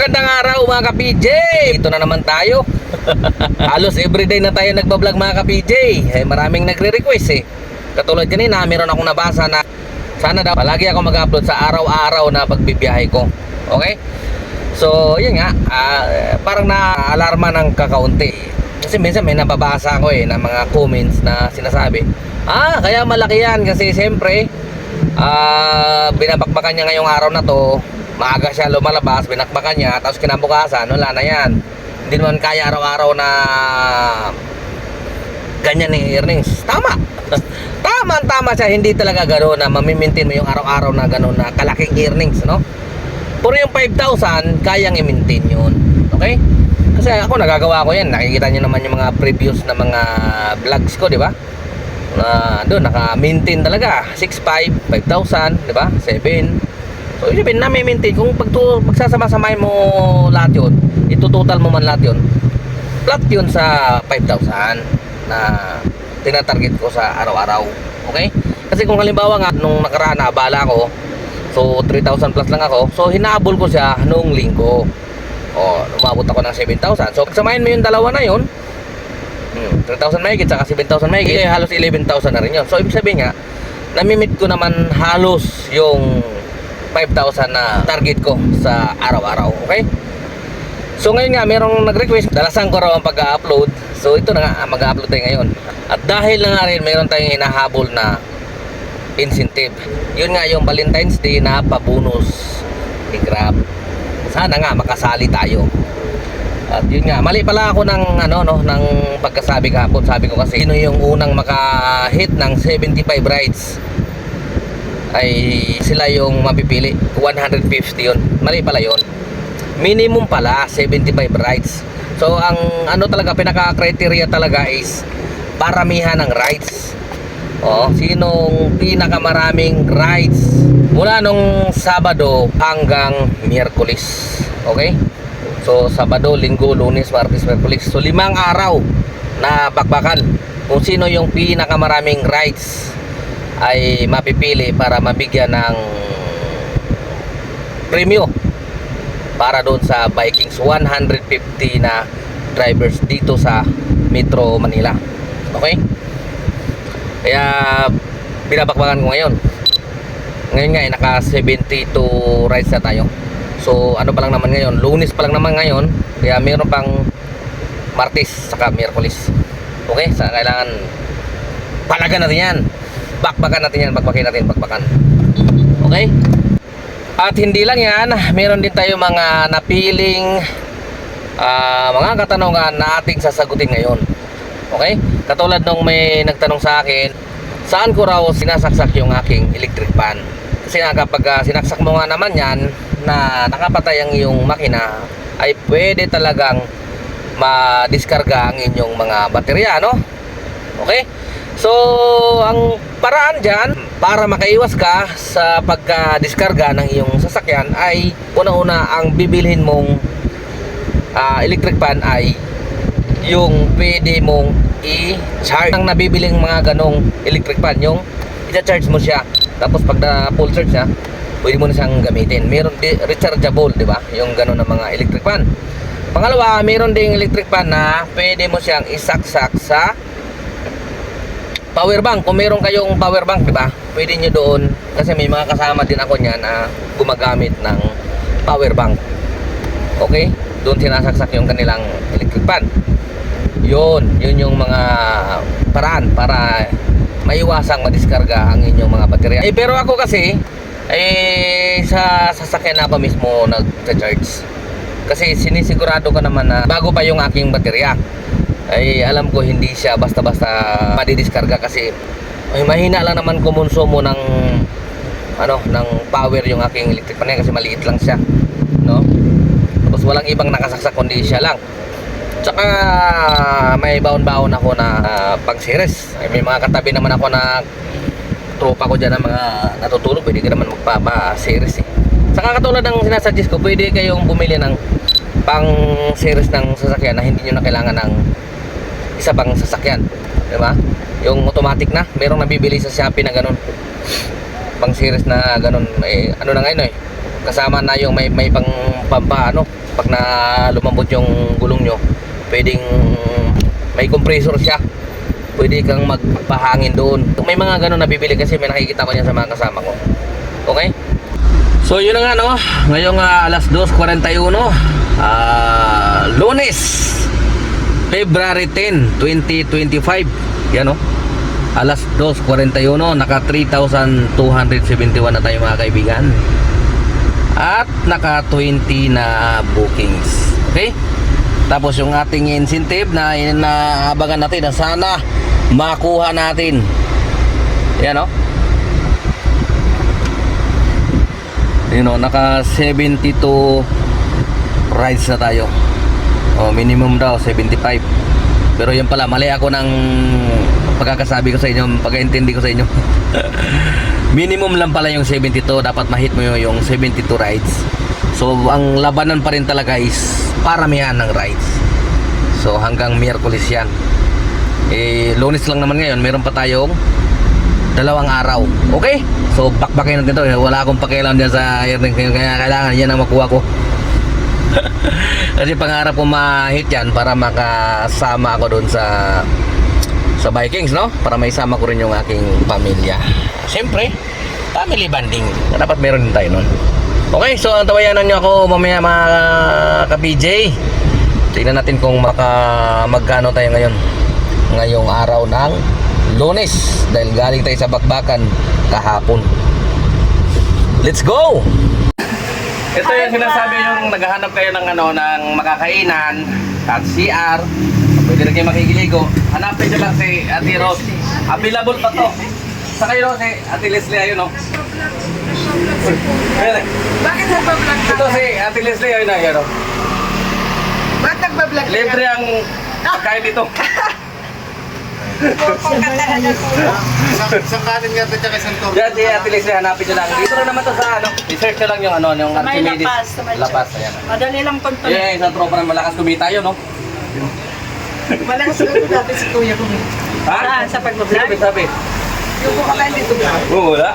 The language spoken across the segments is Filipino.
Magandang araw mga ka-PJ! Ito na naman tayo. Halos everyday na tayo nagbablog mga ka-PJ. Maraming nagre-request Katulad kanina, meron akong nabasa na sana daw palagi ako mag-upload sa araw-araw na pagbibiyahe ko. Okay? So, yun nga, parang na-alarma ng kakaunti. Kasi minsan may nababasa ako na mga comments na sinasabi, kaya malaki yan kasi siyempre binabakbakan niya ngayong araw na to, maaga siya lumalabas, binakbakan niya, tapos kinabukasan, wala na yan. Hindi naman kaya araw-araw na ganyan yung earnings. Tama. Tama siya, hindi talaga gano'n na mamimintin mo yung araw-araw na gano'n na kalaking earnings, no? Pero yung 5,000, kayang i-maintain yun. Okay? Kasi ako nagagawa ko yan. Nakikita nyo naman yung mga previous na mga vlogs ko, di ba? Na doon naka-maintain talaga 6,500, 5,000, di ba? 7. So, ibig na may maintain. Kung pagsasama-samahin mo lahat yun, itutotal mo man lahat yun, flat yun sa 5,000 na tinatarget ko sa araw-araw. Okay? Kasi kung halimbawa nga, nung nakaraan na abala ko, so 3,000 plus lang ako, so hinahabol ko siya nung linggo. Umabot ako ng 7,000. So, pagsamahin mo yung dalawa na yun, 3,000 mahigit, saka 7,000 mahigit, halos 11,000 na rin yun. So, ibig sabihin nga, namimit ko naman halos yung 5,000 na target ko sa araw-araw. Okay? So ngayon nga merong nag-request, dalasan ko raw ang pag-upload. So ito na nga, mag-upload tayo ngayon. At dahil na nga rin meron tayong hinahabol na incentive. Yun nga yung Valentine's Day na pabonus ni Grab. Sana nga makasali tayo. At yun nga, mali pala ako ng ng pagkasabi kahapon. Sabi ko kasi sino yung unang maka-hit ng 75 rides ay sila yung mapipili. 150 yun. Mali pala yun. Minimum pala 75 rides. So ang talaga pinaka-criteria talaga is paramihan ng rides. Sinong pinakamaraming rides mula nung Sabado hanggang Miyerkules. Okay? So Sabado, Linggo, Lunes, Martes, Miyerkules. So 5 araw na bakbakan kung sino yung pinakamaraming rides ay mapipili para mabigyan ng premyo para doon sa Vikings 150 na drivers dito sa Metro Manila. Okay? Kaya binabakbakan ko ngayon. Ngayon nga naka 72 rides na tayo. So ano pa lang naman ngayon, Lunes pa lang naman ngayon. Kaya mayroon pang Martes saka Miyerkules. Okay? So kailangan palagan natin yan. Bakbakan natin yan, bakbakan. Okay? At hindi lang yan, meron din tayo mga napiling mga katanungan na ating sasagutin ngayon. Okay? Katulad nung may nagtanong sa akin, saan ko raw sinasaksak yung aking electric fan? Kasi nga kapag sinaksak mo nga naman yan na nakapatay ang iyong makina, ay pwede talagang madiskarga ang inyong mga baterya, no? Okay? So, ang paraan dyan para makaiwas ka sa pagka-diskarga ng iyong sasakyan ay una-una ang bibilhin mong electric fan ay yung pwede mong i-charge. Ang nabibiling mga ganong electric fan, yung i-charge mo siya. Tapos pag na-full charge siya, pwede mo na siyang gamitin. Meron rechargeable, di ba? Yung ganon na mga electric fan. Pangalawa, meron ding electric fan na pwede mo siyang isaksak sa power bank. Kung meron kayong power bank, di ba? Pwede nyo doon, kasi may mga kasama din ako niyan na gumagamit ng power bank. Okay? Doon sinasaksak yung kanilang electric fan. Yun yung mga paraan para maiwasang madiskarga ang inyong mga baterya. Pero ako kasi sa sasakyan na ako mismo nag-charge. Kasi sinisigurado ko naman na bago pa yung aking baterya, ay alam ko hindi siya basta-basta madidiskarga kasi mahina lang naman kumonsumo ng ng power yung aking electric fan kasi maliit lang siya, no? Tapos walang ibang nakasaksak kundi siya lang. Tsaka may baon-baon ako na pang series. May mga katabi naman ako na tropa ko dyan na mga natutulog, pwede ka naman magpapa-series Saka katulad ng sinasuggest ko, pwede kayong bumili ng pang series ng sasakyan na hindi nyo na kailangan ng isa pang sasakyan, di ba? Yung automatic na, merong nabibili sa Shopee na ganun, pang series na ganun. Ano na ngayon kasama na yung may pang pampaano, pag na lumambot yung gulong nyo, pwedeng may compressor siya, pwede kang magpahangin doon. May mga ganun nabibili kasi may nakikita ko yan sa mga kasama ko. Okay, so yun na nga, no, ngayong alas 2:41, Lunes, February 10, 2025. Yan, no, alas 2:41, naka 3,271 na tayo mga kaibigan, at naka 20 na bookings. Okay, tapos yung ating incentive na inaabangan natin na sana makuha natin. Yan, no, you know, naka 72 rides na tayo. Minimum daw 75. Pero yan pala, mali ako ng pagkakasabi ko sa inyo, pagkaintindi ko sa inyo. Minimum lang pala yung 72, dapat ma-hit mo yung 72 rides. So ang labanan pa rin talaga is paramihan ng rides. So hanggang Miyerkules yan. Lunes lang naman ngayon, meron pa tayong 2 araw. Okay? So bakbakin natin to. Wala akong pakialam dyan sa earnings, kaya kailangan yan ang makuha ko. Kasi pangarap ko ma-hit yan para makasama ako doon sa Vikings, no? Para may sama ko rin yung aking pamilya. Siyempre, family bonding. Dapat meron din tayo nun. Okay, so antabayanan nyo ako mamaya mga ka-PJ. Tingnan natin kung magkano tayo ngayon, ngayong araw ng Lunes, dahil galing tayo sa bakbakan kahapon. Let's go! Ito yung sinasabi, yung naghahanap kayo ng ng makakainan at CR, pwede rin kayo makikiligo. Hanapin nyo lang si Ate Rose. Available pa to. Sa kayo si Ate Leslie, ayun, no? Bakit nagbablog ka? Ito si Ate Leslie, ayun, ayun, no? Bakit nagbablog ka? Libre ang pagkain dito. Sa kanin nga ito tsaka isang torno. Yan si Ate Leslie, hanapin nyo lang. Dito rin naman to sa i-search nyo lang yung yung Sa may Archimedes. lapas, sa may Lapas, ayan. Madali lang kontrol. Yeah, isang tropa na malakas kumita yun, no? Walang sagot natin si Kuya ko. Saan? Sa pagbablog? Sabi. Yung kumakain dito ba? Oo, wala.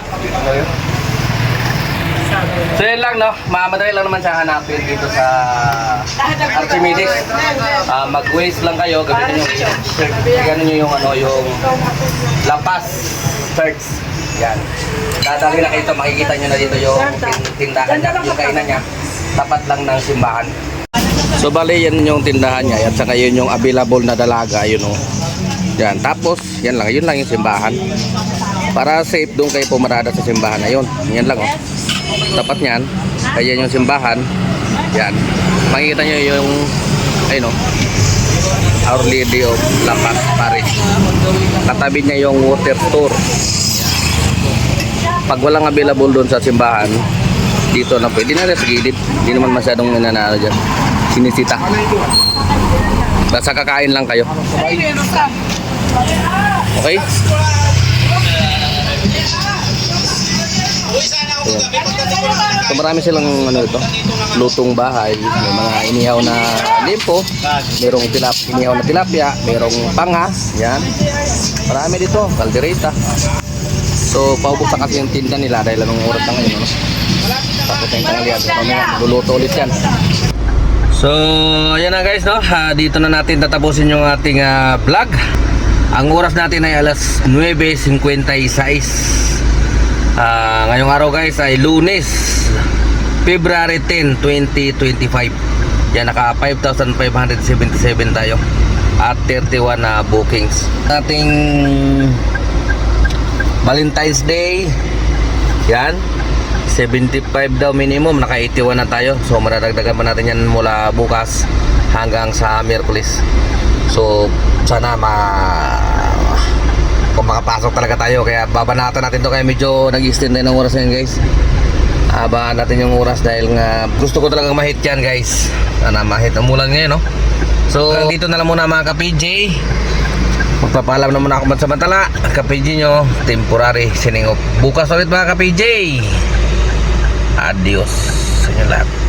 So yun lang, no? Madali lang naman siya hanapin dito sa Archimedes. Mag-waste lang kayo, gamitin nyo yung yung Lapas Church. Yan. Dadali na kayo ito, makikita nyo na dito yung tindahan niya, yung kainan niya. Tapat lang ng simbahan. So bali yan yung tindahan niya, at saka yun yung available na dalaga, yun, o. Yan, tapos yan lang, yun lang yung simbahan. Para safe doon kayo pumarada sa simbahan na yun. Yan lang, o. Tapat niyan, kaya yung simbahan. Yan, makikita nyo yung ayun, o, Our Lady of Lapas Parish. Katabi niya yung water store. Pag walang available doon sa simbahan, dito na pwede na rin sa gilid. Hindi naman masyadong nananalo dyan, sinisita. Basta kakain lang kayo. Okay? So marami silang ito, lutong bahay, may mga inihaw na limpo, merong inihaw na tilapia, merong panga, yan. Marami dito, kaldereta. So paubos na kasi yung tinda nila dahil anong oras na ngayon, no? Tapos yung tanghalian, mamaya luluto ulit yan. So ayan na guys, no? Dito na natin tatapusin yung ating vlog. Ang oras natin ay alas 9:56. Ngayong araw guys ay Lunes, February 10, 2025. Yan, naka 5,577 tayo at 31 na bookings. Ating Valentine's Day, yan, 75 daw minimum, naka 81 na tayo. So maradagdagan pa natin yan mula bukas hanggang sa Miyerkules. So sana kung makapasok talaga tayo, kaya babanatan natin to, kaya medyo nag-extend na ng oras ngayon guys. Abangan natin yung oras dahil nga gusto ko talagang ma-hit yan guys. Sana ma-hit ang mulan ngayon, no? So dito na lang muna mga ka-PJ. Magpapaalam na muna ako samantala. Ka-PJ nyo, temporary signing off. Bukas ulit mga ka-PJ. Adios sa inyo lahat.